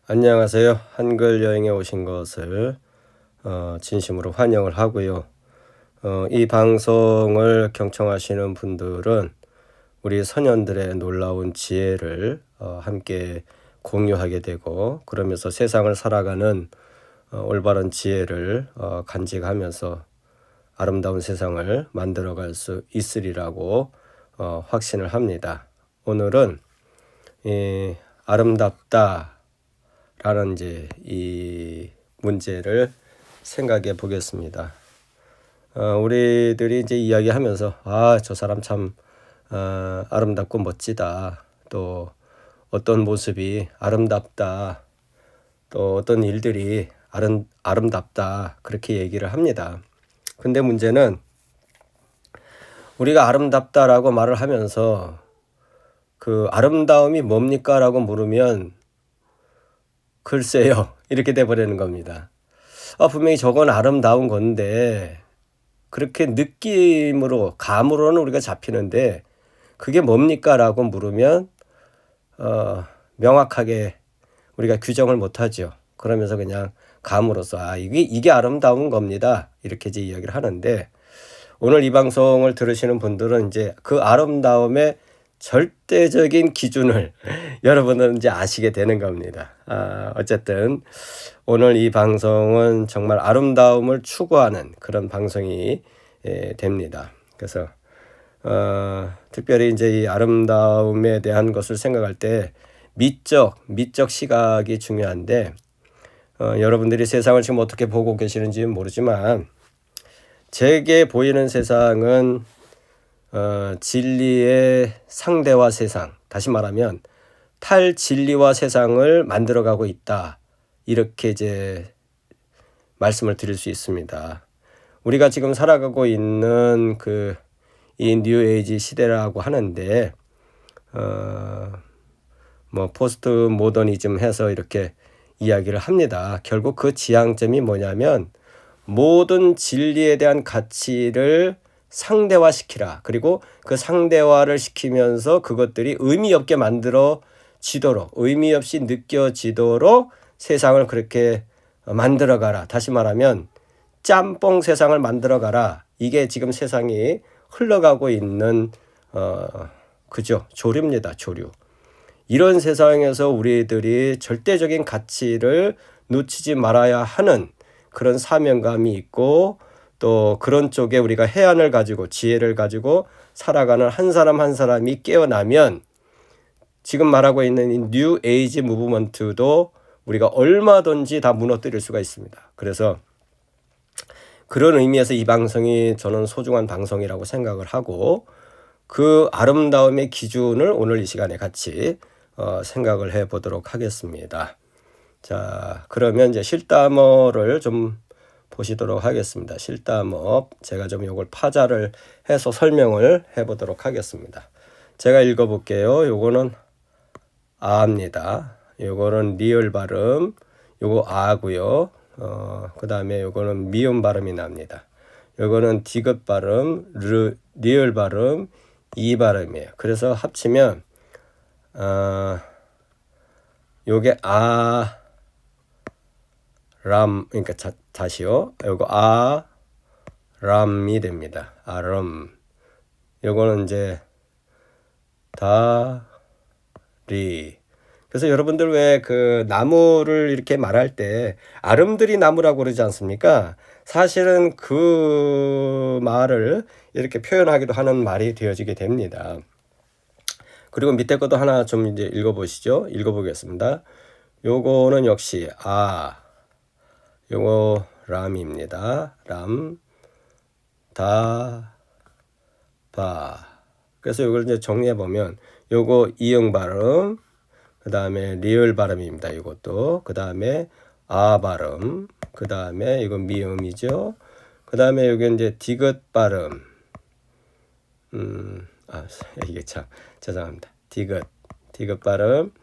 안녕하세요. 한글 여행에 오신 것을 진심으로 환영을 하고요. 이 방송을 경청하시는 분들은 우리 선현들의 놀라운 지혜를 함께 공유하게 되고, 그러면서 세상을 살아가는 올바른 지혜를 간직하면서 아름다운 세상을 만들어갈 수 있으리라고 확신을 합니다. 오늘은 아름답다 라는 이제 이 문제를 생각해 보겠습니다. 우리들이 이제 이야기하면서 저 사람 참 아름답고 멋지다, 또 어떤 모습이 아름답다, 또 어떤 일들이 아름답다, 그렇게 얘기를 합니다. 근데 문제는 우리가 아름답다라고 말을 하면서 그 아름다움이 뭡니까? 라고 물으면 글쎄요, 이렇게 돼버리는 겁니다. 분명히 저건 아름다운 건데, 그렇게 느낌으로, 감으로는 우리가 잡히는데 그게 뭡니까? 라고 물으면 명확하게 우리가 규정을 못하죠. 그러면서 그냥 감으로써 이게 아름다운 겁니다, 이렇게 이제 이야기를 하는데, 오늘 이 방송을 들으시는 분들은 이제 그 아름다움의 절대적인 기준을 여러분은 이제 아시게 되는 겁니다. 어쨌든 오늘 이 방송은 정말 아름다움을 추구하는 그런 방송이 됩니다. 그래서 특별히 이제 이 아름다움에 대한 것을 생각할 때 미적 시각이 중요한데, 여러분들이 세상을 지금 어떻게 보고 계시는지는 모르지만 제게 보이는 세상은 진리의 상대화 세상, 다시 말하면 탈진리화 세상을 만들어가고 있다, 이렇게 이제 말씀을 드릴 수 있습니다. 우리가 지금 살아가고 있는 이 뉴에이지 시대라고 하는데, 포스트 모더니즘 해서 이렇게 이야기를 합니다. 결국 그 지향점이 뭐냐면 모든 진리에 대한 가치를 상대화시키라. 그리고 그 상대화를 시키면서 그것들이 의미 없게 만들어지도록, 의미 없이 느껴지도록 세상을 그렇게 만들어가라. 다시 말하면 짬뽕 세상을 만들어가라. 이게 지금 세상이 흘러가고 있는 조류입니다. 조류. 이런 세상에서 우리들이 절대적인 가치를 놓치지 말아야 하는 그런 사명감이 있고, 또 그런 쪽에 우리가 해안을 가지고 지혜를 가지고 살아가는 한 사람 한 사람이 깨어나면 지금 말하고 있는 이 뉴 에이지 무브먼트도 우리가 얼마든지 다 무너뜨릴 수가 있습니다. 그래서 그런 의미에서 이 방송이 저는 소중한 방송이라고 생각을 하고, 그 아름다움의 기준을 오늘 이 시간에 같이 생각을 해 보도록 하겠습니다. 자, 그러면 이제 실담어를 좀 보시도록 하겠습니다. 실담어, 제가 좀 이걸 파자를 해서 설명을 해보도록 하겠습니다. 제가 읽어볼게요. 요거는 아입니다. 요거는 리을 발음, 요거 아고요. 그 다음에 요거는 미음 발음이 납니다. 요거는 디귿 발음, 리을 발음, 이 발음이에요. 그래서 합치면 요게 그러니까 다시요. 요거 람이 됩니다. 아람. 요거는 이제 다리. 그래서 여러분들 왜 그 나무를 이렇게 말할 때 아름드리 나무라고 그러지 않습니까? 사실은 그 말을 이렇게 표현하기도 하는 말이 되어지게 됩니다. 그리고 밑에 것도 하나 좀 이제 읽어보시죠. 읽어보겠습니다. 요거는 역시 요거 람입니다. 람, 다, 바. 그래서 이걸 이제 정리해 보면 요거 이응 발음, 그 다음에 리을 발음입니다. 이것도. 그 다음에 발음, 그 다음에 이건 미음이죠. 그 다음에 여기 이제 디귿 발음. 이게 참 죄송합니다. 디귿 발음.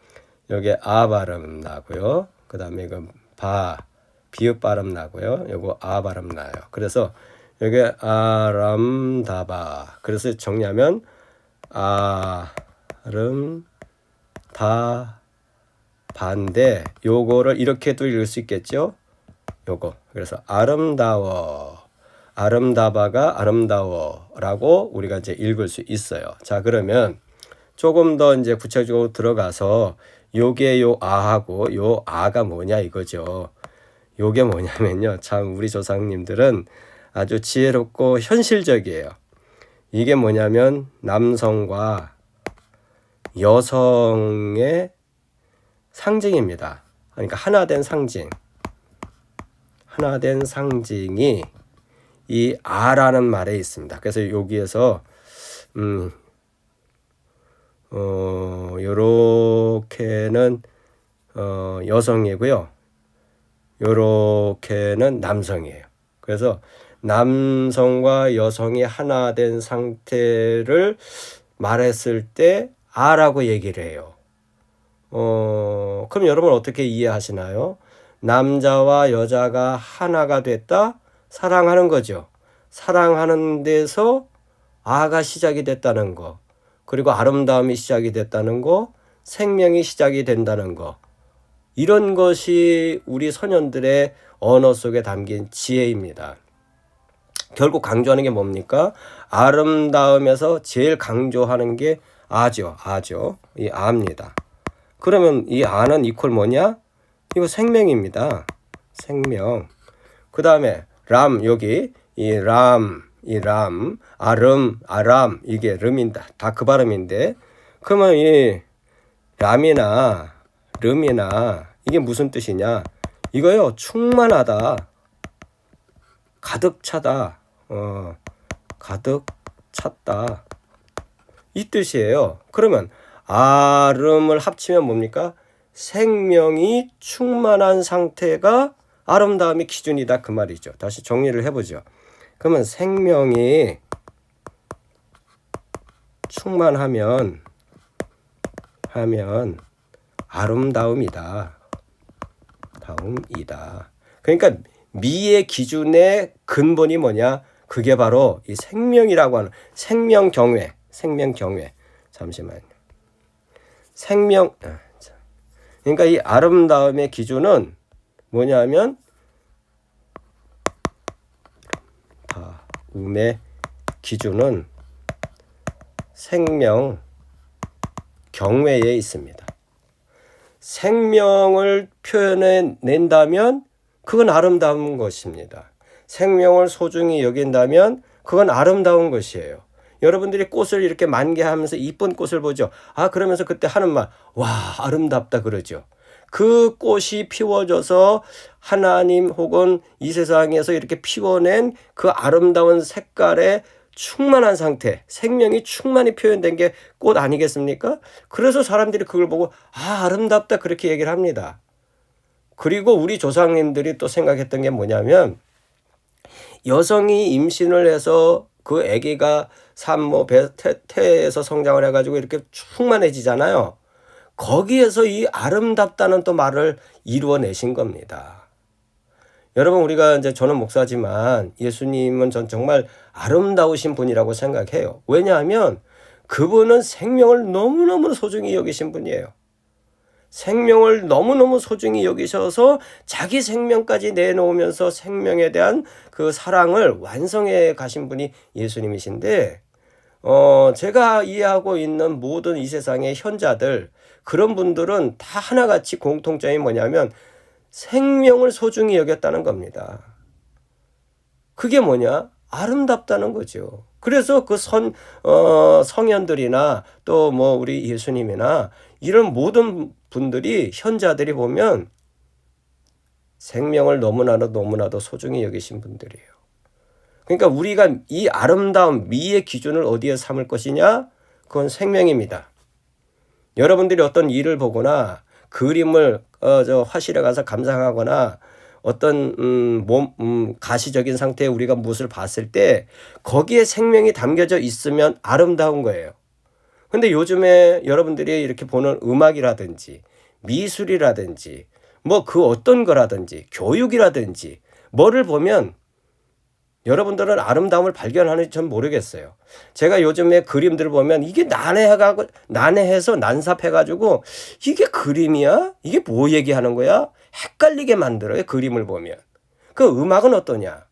여기 발음 나고요. 그 다음에 이건 비읍 발음 나고요. 요거 발음 나요. 그래서 여기 아람다바. 그래서 정리하면 아름다바. 반대. 요거를 이렇게도 읽을 수 있겠죠? 요거. 그래서 아름다워. 아름다바가 아름다워라고 우리가 이제 읽을 수 있어요. 자, 그러면 조금 더 이제 구체적으로 들어가서 요게 요 아하고 요 아가 뭐냐 이거죠. 요게 뭐냐면요. 참 우리 조상님들은 아주 지혜롭고 현실적이에요. 이게 뭐냐면 남성과 여성의 상징입니다. 그러니까 하나된 상징. 하나된 상징이 이 아라는 말에 있습니다. 그래서 여기에서 요렇게는 여성이고요. 요렇게는 남성이에요. 그래서 남성과 여성이 하나 된 상태를 말했을 때 아라고 얘기를 해요. 그럼 여러분 어떻게 이해하시나요? 남자와 여자가 하나가 됐다? 사랑하는 거죠. 사랑하는 데서 아가 시작이 됐다는 거. 그리고 아름다움이 시작이 됐다는 거. 생명이 시작이 된다는 거. 이런 것이 우리 소년들의 언어 속에 담긴 지혜입니다. 결국 강조하는 게 뭡니까? 아름다움에서 제일 강조하는 게 아죠. 이 아입니다. 그러면 이 아는 이퀄 뭐냐? 이거 생명입니다. 생명. 그 다음에 람, 여기 이 람, 아람, 이게 름인다. 다 그 발음인데, 그러면 이 람이나 름이나 이게 무슨 뜻이냐? 이거요, 충만하다, 가득 차다, 가득 찼다, 이 뜻이에요. 그러면 아름을 합치면 뭡니까? 생명이 충만한 상태가 아름다움의 기준이다, 그 말이죠. 다시 정리를 해보죠. 그러면 생명이 충만하면 아름다움이다. 그러니까 미의 기준의 근본이 뭐냐? 그게 바로 이 생명이라고 하는 생명경외. 잠시만요. 그러니까 이 아름다움의 기준은 뭐냐면 다음의 기준은 생명 경외에 있습니다. 생명을 표현해 낸다면 그건 아름다운 것입니다. 생명을 소중히 여긴다면 그건 아름다운 것이에요. 여러분들이 꽃을 이렇게 만개하면서 이쁜 꽃을 보죠. 그러면서 그때 하는 말, 와, 아름답다 그러죠. 그 꽃이 피워져서 하나님 혹은 이 세상에서 이렇게 피워낸 그 아름다운 색깔의 충만한 상태, 생명이 충만히 표현된 게 꽃 아니겠습니까? 그래서 사람들이 그걸 보고 아름답다 그렇게 얘기를 합니다. 그리고 우리 조상님들이 또 생각했던 게 뭐냐면, 여성이 임신을 해서 그 아기가 산모 태에서 성장을 해가지고 이렇게 충만해지잖아요. 거기에서 이 아름답다는 또 말을 이루어내신 겁니다. 여러분, 우리가 이제 저는 목사지만 예수님은 전 정말 아름다우신 분이라고 생각해요. 왜냐하면 그분은 생명을 너무너무 소중히 여기신 분이에요. 생명을 너무너무 소중히 여기셔서 자기 생명까지 내놓으면서 생명에 대한 그 사랑을 완성해 가신 분이 예수님이신데, 제가 이해하고 있는 모든 이 세상의 현자들, 그런 분들은 다 하나같이 공통점이 뭐냐면 생명을 소중히 여겼다는 겁니다. 그게 뭐냐? 아름답다는 거죠. 그래서 그 성현들이나 또 뭐 우리 예수님이나 이런 모든 분들이, 현자들이 보면 생명을 너무나도 소중히 여기신 분들이에요. 그러니까 우리가 이 아름다움, 미의 기준을 어디에 삼을 것이냐? 그건 생명입니다. 여러분들이 어떤 일을 보거나 그림을 화실에 가서 감상하거나 어떤 가시적인 상태에 우리가 무엇을 봤을 때 거기에 생명이 담겨져 있으면 아름다운 거예요. 근데 요즘에 여러분들이 이렇게 보는 음악이라든지 미술이라든지 뭐 그 어떤 거라든지 교육이라든지 뭐를 보면 여러분들은 아름다움을 발견하는지 전 모르겠어요. 제가 요즘에 그림들 보면 이게 난해해서 난삽해가지고 이게 그림이야? 이게 뭐 얘기하는 거야? 헷갈리게 만들어요. 그림을 보면. 그 음악은 어떠냐?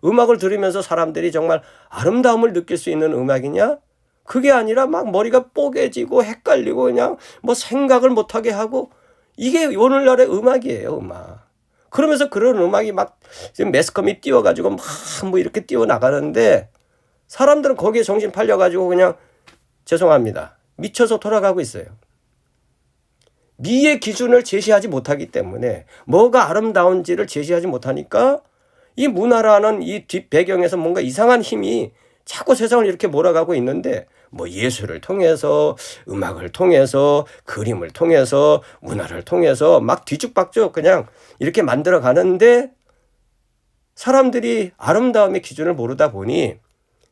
음악을 들으면서 사람들이 정말 아름다움을 느낄 수 있는 음악이냐? 그게 아니라 막 머리가 뽀개지고 헷갈리고 그냥 뭐 생각을 못하게 하고 이게 오늘날의 음악이에요, 음악. 그러면서 그런 음악이 막 지금 매스컴이 띄워가지고 막 뭐 이렇게 띄워나가는데 사람들은 거기에 정신 팔려가지고 그냥 죄송합니다. 미쳐서 돌아가고 있어요. 미의 기준을 제시하지 못하기 때문에 뭐가 아름다운지를 제시하지 못하니까 이 문화라는 이 뒷배경에서 뭔가 이상한 힘이 자꾸 세상을 이렇게 몰아가고 있는데 뭐 예술을 통해서 음악을 통해서 그림을 통해서 문화를 통해서 막 뒤죽박죽 그냥 이렇게 만들어 가는데 사람들이 아름다움의 기준을 모르다 보니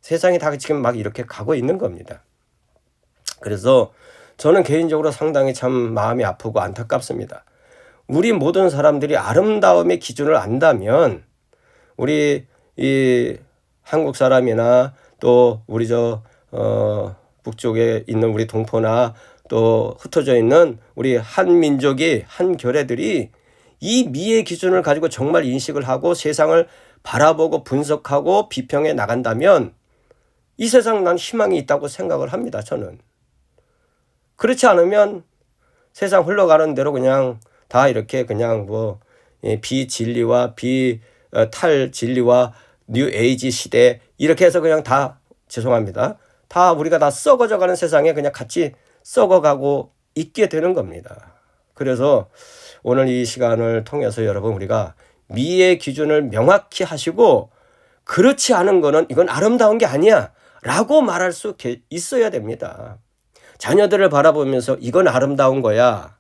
세상이 다 지금 막 이렇게 가고 있는 겁니다. 그래서 저는 개인적으로 상당히 참 마음이 아프고 안타깝습니다. 우리 모든 사람들이 아름다움의 기준을 안다면 우리 이 한국 사람이나 또 우리 북쪽에 있는 우리 동포나 또 흩어져 있는 우리 한 민족이 한 교례들이 이 미의 기준을 가지고 정말 인식을 하고 세상을 바라보고 분석하고 비평해 나간다면 이 세상 난 희망이 있다고 생각을 합니다. 저는. 그렇지 않으면 세상 흘러가는 대로 그냥 다 이렇게 그냥 뭐 비진리와 비탈진리와 뉴 에이지 시대 이렇게 해서 그냥 다 죄송합니다. 다 우리가 다 썩어져가는 세상에 그냥 같이 썩어가고 있게 되는 겁니다. 그래서 오늘 이 시간을 통해서 여러분 우리가 미의 기준을 명확히 하시고 그렇지 않은 거는 이건 아름다운 게 아니야 라고 말할 수 있어야 됩니다. 자녀들을 바라보면서 이건 아름다운 거야.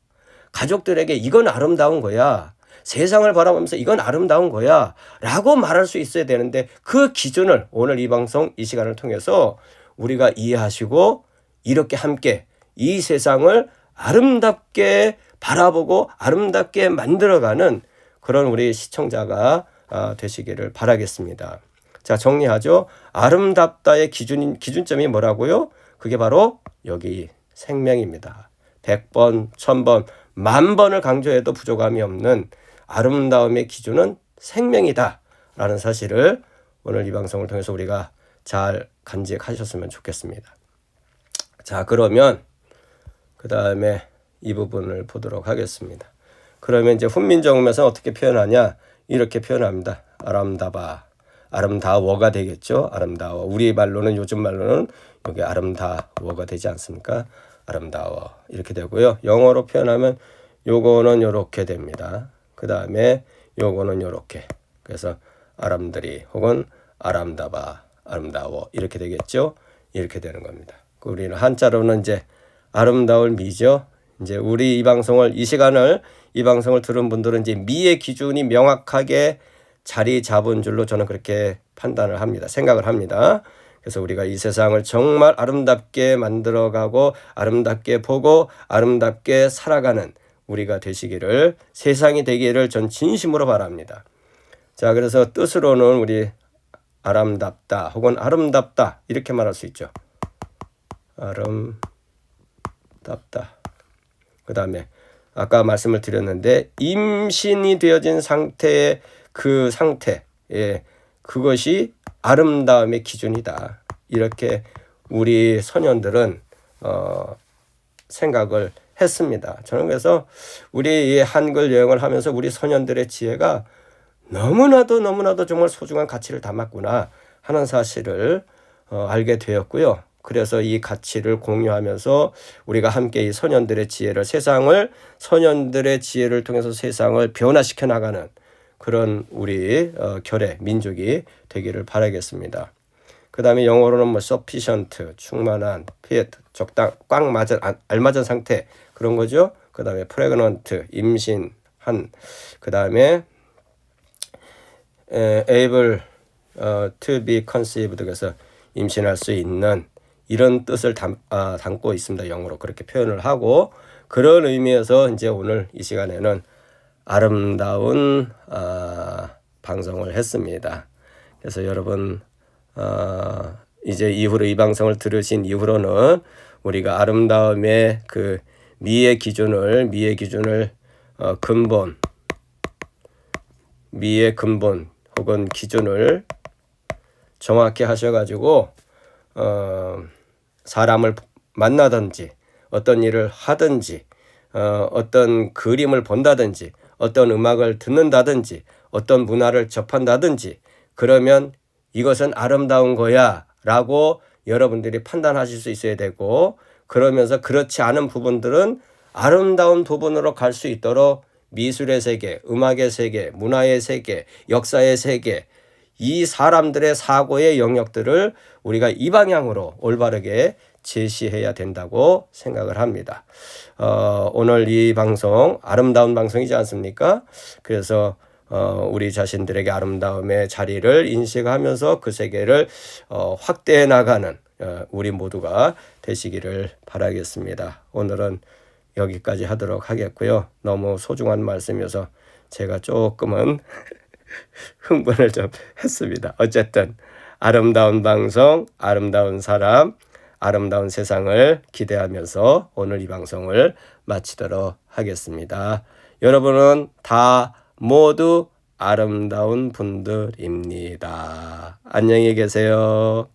가족들에게 이건 아름다운 거야. 세상을 바라보면서 이건 아름다운 거야 라고 말할 수 있어야 되는데 그 기준을 오늘 이 방송 이 시간을 통해서 우리가 이해하시고 이렇게 함께 이 세상을 아름답게 바라보고 아름답게 만들어가는 그런 우리 시청자가 되시기를 바라겠습니다. 자, 정리하죠. 아름답다의 기준점이 뭐라고요? 그게 바로 여기 생명입니다. 100번, 1000번, 10,000번을 강조해도 부족함이 없는 아름다움의 기준은 생명이다 라는 사실을 오늘 이 방송을 통해서 우리가 잘 간직하셨으면 좋겠습니다. 자, 그러면 그 다음에 이 부분을 보도록 하겠습니다. 그러면 이제 훈민정음에서 어떻게 표현하냐? 이렇게 표현합니다. 아름다워가 되겠죠. 아름다워. 우리 말로는 요즘 말로는 여기 아름다워가 되지 않습니까? 아름다워 이렇게 되고요. 영어로 표현하면 요거는 요렇게 됩니다. 그 다음에 요거는 요렇게. 그래서 아람들이 혹은 아름다워 이렇게 되겠죠. 이렇게 되는 겁니다. 우리는 한자로는 이제 아름다울 미죠. 이제 우리 이 시간을 이 방송을 들은 분들은 이제 미의 기준이 명확하게 자리 잡은 줄로 저는 그렇게 판단을 합니다. 생각을 합니다. 그래서 우리가 이 세상을 정말 아름답게 만들어가고 아름답게 보고 아름답게 살아가는 우리가 되시기를 세상이 되기를 전 진심으로 바랍니다. 자, 그래서 뜻으로는 우리 아름답다 혹은 아름답다 이렇게 말할 수 있죠. 아름답다. 그 다음에 아까 말씀을 드렸는데 임신이 되어진 상태의 그 상태, 그것이 아름다움의 기준이다. 이렇게 우리 소년들은 생각을 했습니다. 저는 그래서 우리 이 한글 여행을 하면서 우리 소년들의 지혜가 너무나도 정말 소중한 가치를 담았구나 하는 사실을 알게 되었고요. 그래서 이 가치를 공유하면서 우리가 함께 이 소년들의 지혜를 소년들의 지혜를 통해서 세상을 변화시켜 나가는 그런 우리 결의 민족이 되기를 바라겠습니다. 그 다음에 영어로는 뭐 sufficient, 충만한, fit, 적당, 꽉 맞은, 알맞은 상태 그런 거죠. 그 다음에 pregnant, 임신한, 그 다음에 able to be conceived, 그래서 임신할 수 있는 이런 뜻을 담고 있습니다. 영어로 그렇게 표현을 하고 그런 의미에서 이제 오늘 이 시간에는 아름다운 방송을 했습니다. 그래서 여러분 이제 이후로 이 방송을 들으신 이후로는 우리가 아름다움의 그 미의 기준을 미의 근본 혹은 기준을 정확히 하셔가지고 사람을 만나든지 어떤 일을 하든지 어떤 그림을 본다든지 어떤 음악을 듣는다든지 어떤 문화를 접한다든지 그러면 이것은 아름다운 거야 라고 여러분들이 판단하실 수 있어야 되고, 그러면서 그렇지 않은 부분들은 아름다운 부분으로 갈 수 있도록 미술의 세계, 음악의 세계, 문화의 세계, 역사의 세계, 이 사람들의 사고의 영역들을 우리가 이 방향으로 올바르게 제시해야 된다고 생각을 합니다. 오늘 이 방송 아름다운 방송이지 않습니까? 그래서 우리 자신들에게 아름다움의 자리를 인식하면서 그 세계를 확대해 나가는 우리 모두가 되시기를 바라겠습니다. 오늘은 여기까지 하도록 하겠고요. 너무 소중한 말씀이어서 제가 조금은 흥분을 좀 했습니다. 어쨌든 아름다운 방송, 아름다운 사람, 아름다운 세상을 기대하면서 오늘 이 방송을 마치도록 하겠습니다. 여러분은 다 모두 아름다운 분들입니다. 안녕히 계세요.